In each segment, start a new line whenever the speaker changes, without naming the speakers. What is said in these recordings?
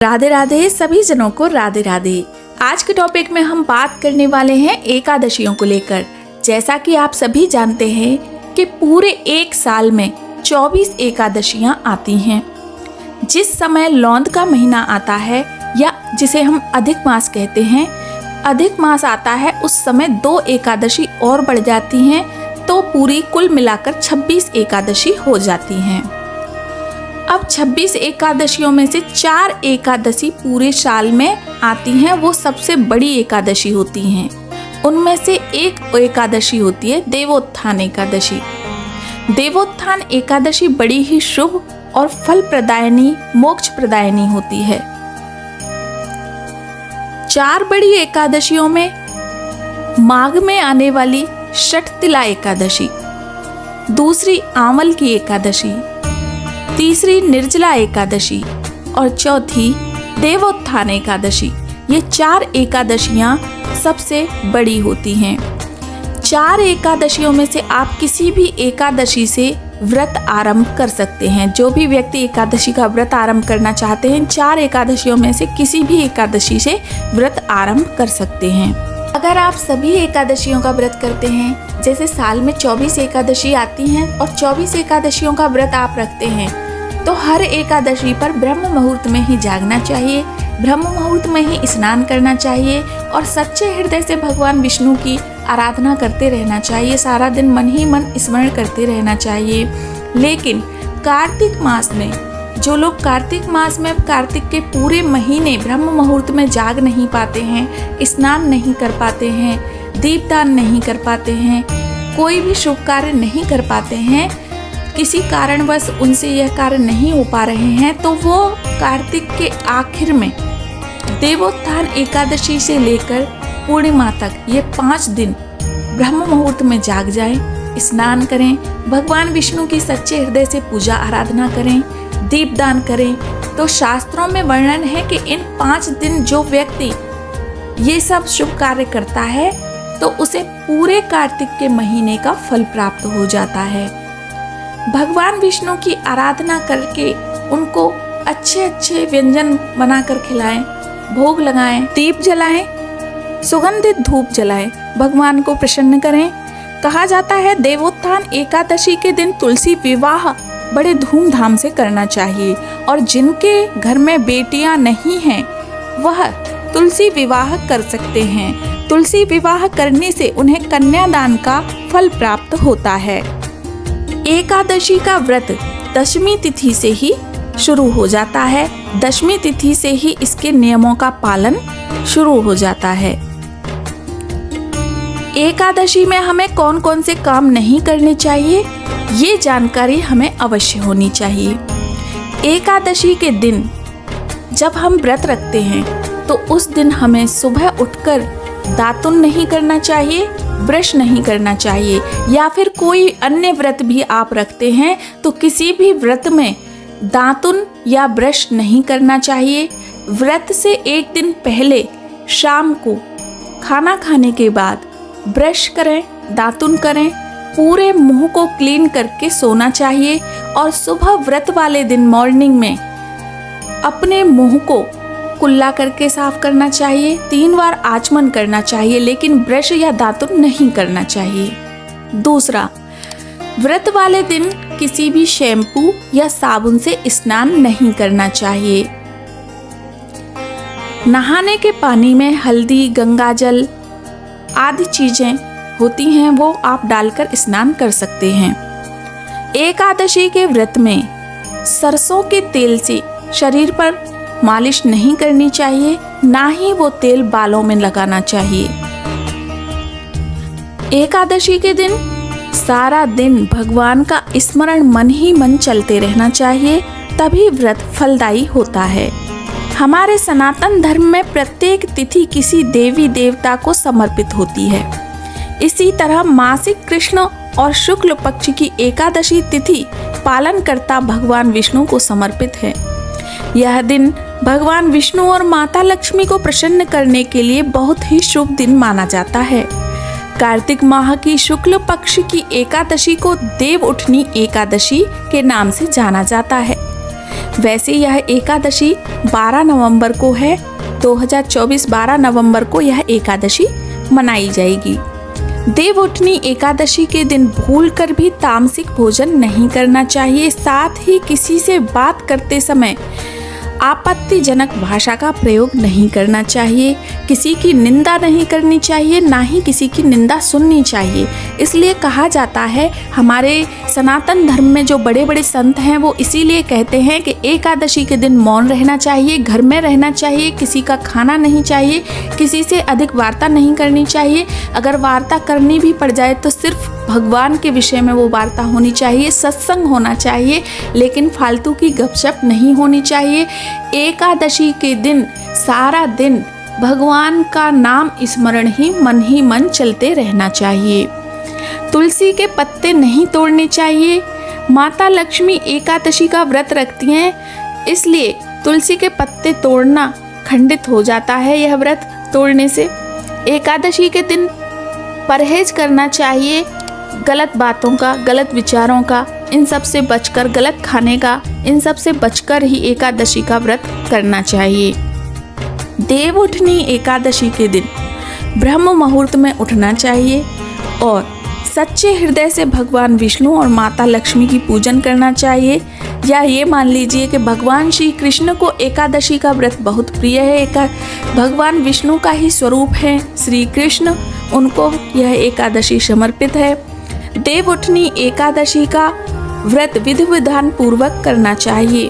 राधे राधे सभी जनों को राधे राधे। आज के टॉपिक में हम बात करने वाले हैं एकादशियों को लेकर। जैसा कि आप सभी जानते हैं कि पूरे एक साल में 24 एकादशियां आती हैं। जिस समय लौंद का महीना आता है या जिसे हम अधिक मास कहते हैं, अधिक मास आता है, उस समय 2 एकादशी और बढ़ जाती हैं, तो पूरी कुल मिलाकर 26 एकादशी हो जाती हैं। अब 26 एकादशियों में से 4 एकादशी पूरे साल में आती हैं, वो सबसे बड़ी एकादशी होती हैं। उनमें से एक एकादशी होती है देवोत्थान एकादशी। देवोत्थान एकादशी बड़ी ही शुभ और फल प्रदायनी, मोक्ष प्रदायनी होती है। 4 बड़ी एकादशियों में माघ में आने वाली षटतिला एकादशी, दूसरी आंवल की एकादशी, तीसरी निर्जला एकादशी और चौथी देवोत्थान एकादशी, ये 4 एकादशियां सबसे बड़ी होती हैं। 4 एकादशियों में से आप किसी भी एकादशी से व्रत आरंभ कर सकते हैं। जो भी व्यक्ति एकादशी का व्रत आरंभ करना चाहते हैं, 4 एकादशियों में से किसी भी एकादशी से व्रत आरंभ कर सकते हैं। अगर आप सभी एकादशियों का व्रत करते हैं, जैसे साल में 24 एकादशी आती हैं और 24 एकादशियों का व्रत आप रखते हैं, तो हर एकादशी पर ब्रह्म मुहूर्त में ही जागना चाहिए, ब्रह्म मुहूर्त में ही स्नान करना चाहिए और सच्चे हृदय से भगवान विष्णु की आराधना करते रहना चाहिए। सारा दिन मन ही मन स्मरण करते रहना चाहिए। लेकिन कार्तिक मास में जो लोग कार्तिक मास में कार्तिक के पूरे महीने ब्रह्म मुहूर्त में जाग नहीं पाते हैं, स्नान नहीं कर पाते हैं, दीपदान नहीं कर पाते हैं, कोई भी शुभ कार्य नहीं कर पाते हैं, किसी कारणवश उनसे यह कार्य नहीं हो पा रहे हैं, तो वो कार्तिक के आखिर में देवोत्थान एकादशी से लेकर पूर्णिमा तक ये 5 दिन ब्रह्म मुहूर्त में जाग जाएं, स्नान करें, भगवान विष्णु की सच्चे हृदय से पूजा आराधना करें, दीपदान करें। तो शास्त्रों में वर्णन है कि इन 5 दिन जो व्यक्ति ये सब शुभ कार्य करता है, तो उसे पूरे कार्तिक के महीने का फल प्राप्त हो जाता है। भगवान विष्णु की आराधना करके उनको अच्छे अच्छे व्यंजन बनाकर खिलाएं, भोग लगाएं, दीप जलाएं, सुगंधित धूप जलाएं, भगवान को प्रसन्न करें। कहा जाता है देवोत्थान एकादशी के दिन तुलसी विवाह बड़े धूमधाम से करना चाहिए और जिनके घर में बेटियां नहीं हैं, वह तुलसी विवाह कर सकते हैं। तुलसी विवाह करने से उन्हें कन्यादान का फल प्राप्त होता है। एकादशी का व्रत दशमी तिथि से ही शुरू हो जाता है। दशमी तिथि से ही इसके नियमों का पालन शुरू हो जाता है। एकादशी में हमें कौन कौन से काम नहीं करने चाहिए, ये जानकारी हमें अवश्य होनी चाहिए। एकादशी के दिन जब हम व्रत रखते हैं, तो उस दिन हमें सुबह उठकर दातुन नहीं करना चाहिए, ब्रश नहीं करना चाहिए, या फिर कोई अन्य व्रत भी आप रखते हैं तो किसी भी व्रत में दातुन या ब्रश नहीं करना चाहिए। व्रत से एक दिन पहले शाम को खाना खाने के बाद ब्रश करें, दातुन करें, पूरे मुंह को क्लीन करके सोना चाहिए और सुबह व्रत वाले दिन मॉर्निंग में अपने मुंह को कुल्ला करके साफ करना चाहिए। 3 बार आचमन करना चाहिए, लेकिन ब्रश या दातुन नहीं करना चाहिए। दूसरा, व्रत वाले दिन किसी भी शैम्पू या साबुन से स्नान नहीं करना चाहिए। नहाने के पानी में हल्दी, गंगाजल आदि चीजें होती हैं, वो आप डालकर स्नान कर सकते हैं। एकादशी के व्रत में सरसों के तेल से शरीर पर मालिश नहीं करनी चाहिए, ना ही वो तेल बालों में लगाना चाहिए। एकादशी के दिन सारा दिन भगवान का स्मरण मन ही मन चलते रहना चाहिए, तभी व्रत फलदायी होता है। हमारे सनातन धर्म में प्रत्येक तिथि किसी देवी देवता को समर्पित होती है। इसी तरह मासिक कृष्ण और शुक्ल पक्ष की एकादशी तिथि पालनकर्ता भगवान विष्णु को समर्पित है। यह दिन भगवान विष्णु और माता लक्ष्मी को प्रसन्न करने के लिए बहुत ही शुभ दिन माना जाता है। कार्तिक माह की शुक्ल पक्ष की एकादशी को देव उठनी एकादशी के नाम से जाना जाता है। वैसे यह एकादशी 12 नवंबर को है। 2024 12 नवंबर को यह एकादशी मनाई जाएगी। देवउठनी एकादशी के दिन भूलकर भी तामसिक भोजन नहीं करना चाहिए। साथ ही किसी से बात करते समय आपत्तिजनक भाषा का प्रयोग नहीं करना चाहिए। किसी की निंदा नहीं करनी चाहिए, ना ही किसी की निंदा सुननी चाहिए। इसलिए कहा जाता है, हमारे सनातन धर्म में जो बड़े बड़े संत हैं वो इसीलिए कहते हैं कि एकादशी के दिन मौन रहना चाहिए, घर में रहना चाहिए, किसी का खाना नहीं चाहिए, किसी से अधिक वार्ता नहीं करनी चाहिए। अगर वार्ता करनी भी पड़ जाए तो सिर्फ भगवान के विषय में वो वार्ता होनी चाहिए, सत्संग होना चाहिए, लेकिन फालतू की गपशप नहीं होनी चाहिए। एकादशी के दिन सारा दिन भगवान का नाम स्मरण ही मन चलते रहना चाहिए। तुलसी के पत्ते नहीं तोड़ने चाहिए। माता लक्ष्मी एकादशी का व्रत रखती हैं, इसलिए तुलसी के पत्ते तोड़ना खंडित हो जाता है यह व्रत तोड़ने से। एकादशी के दिन परहेज करना चाहिए गलत बातों का, गलत विचारों का, इन सब से बचकर, गलत खाने का, इन सब से बचकर ही एकादशी का व्रत करना चाहिए। देवउठनी एकादशी के दिन ब्रह्म मुहूर्त में उठना चाहिए और सच्चे हृदय से भगवान विष्णु और माता लक्ष्मी की पूजन करना चाहिए। या ये मान लीजिए कि भगवान श्री कृष्ण को एकादशी का व्रत बहुत प्रिय है। भगवान विष्णु का ही स्वरूप है श्री कृष्ण, उनको यह एकादशी समर्पित है। देवउठनी एकादशी का व्रत विधि विधान पूर्वक करना चाहिए।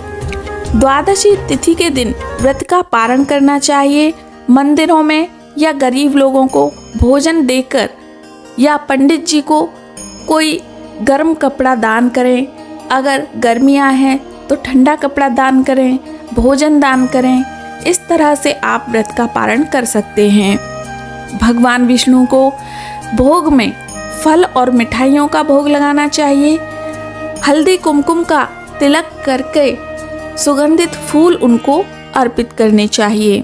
द्वादशी तिथि के दिन व्रत का पारण करना चाहिए। मंदिरों में या गरीब लोगों को भोजन देकर या पंडित जी को कोई गर्म कपड़ा दान करें। अगर गर्मियां हैं तो ठंडा कपड़ा दान करें, भोजन दान करें। इस तरह से आप व्रत का पारण कर सकते हैं। भगवान विष्णु को भोग में फल और मिठाइयों का भोग लगाना चाहिए। हल्दी कुमकुम का तिलक करके सुगंधित फूल उनको अर्पित करने चाहिए।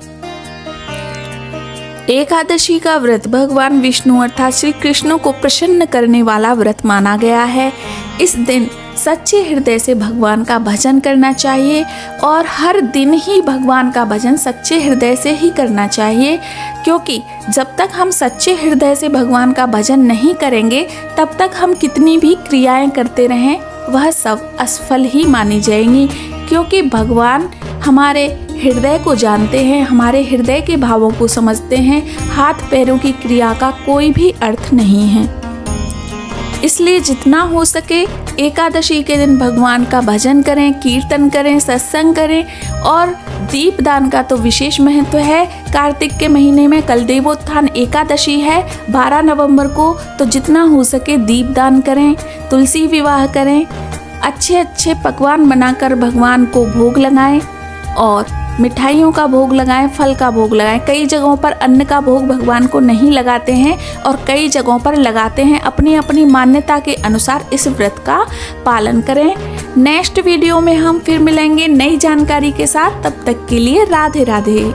एकादशी का व्रत भगवान विष्णु अर्थात श्री कृष्ण को प्रसन्न करने वाला व्रत माना गया है। इस दिन सच्चे हृदय से भगवान का भजन करना चाहिए और हर दिन ही भगवान का भजन सच्चे हृदय से ही करना चाहिए, क्योंकि जब तक हम सच्चे हृदय से भगवान का भजन नहीं करेंगे तब तक हम कितनी भी क्रियाएं करते रहें वह सब असफल ही मानी जाएंगी, क्योंकि भगवान हमारे हृदय को जानते हैं, हमारे हृदय के भावों को समझते हैं। हाथ पैरों की क्रिया का कोई भी अर्थ नहीं है। इसलिए जितना हो सके एकादशी के दिन भगवान का भजन करें, कीर्तन करें, सत्संग करें। और दीपदान का तो विशेष महत्व है। कार्तिक के महीने में कल देवोत्थान एकादशी है 12 नवंबर को, तो जितना हो सके दीपदान करें, तुलसी विवाह करें, अच्छे अच्छे पकवान बनाकर भगवान को भोग लगाएं और मिठाइयों का भोग लगाएं, फल का भोग लगाएं। कई जगहों पर अन्न का भोग भगवान को नहीं लगाते हैं और कई जगहों पर लगाते हैं। अपनी अपनी मान्यता के अनुसार इस व्रत का पालन करें। नेक्स्ट वीडियो में हम फिर मिलेंगे नई जानकारी के साथ। तब तक के लिए राधे राधे।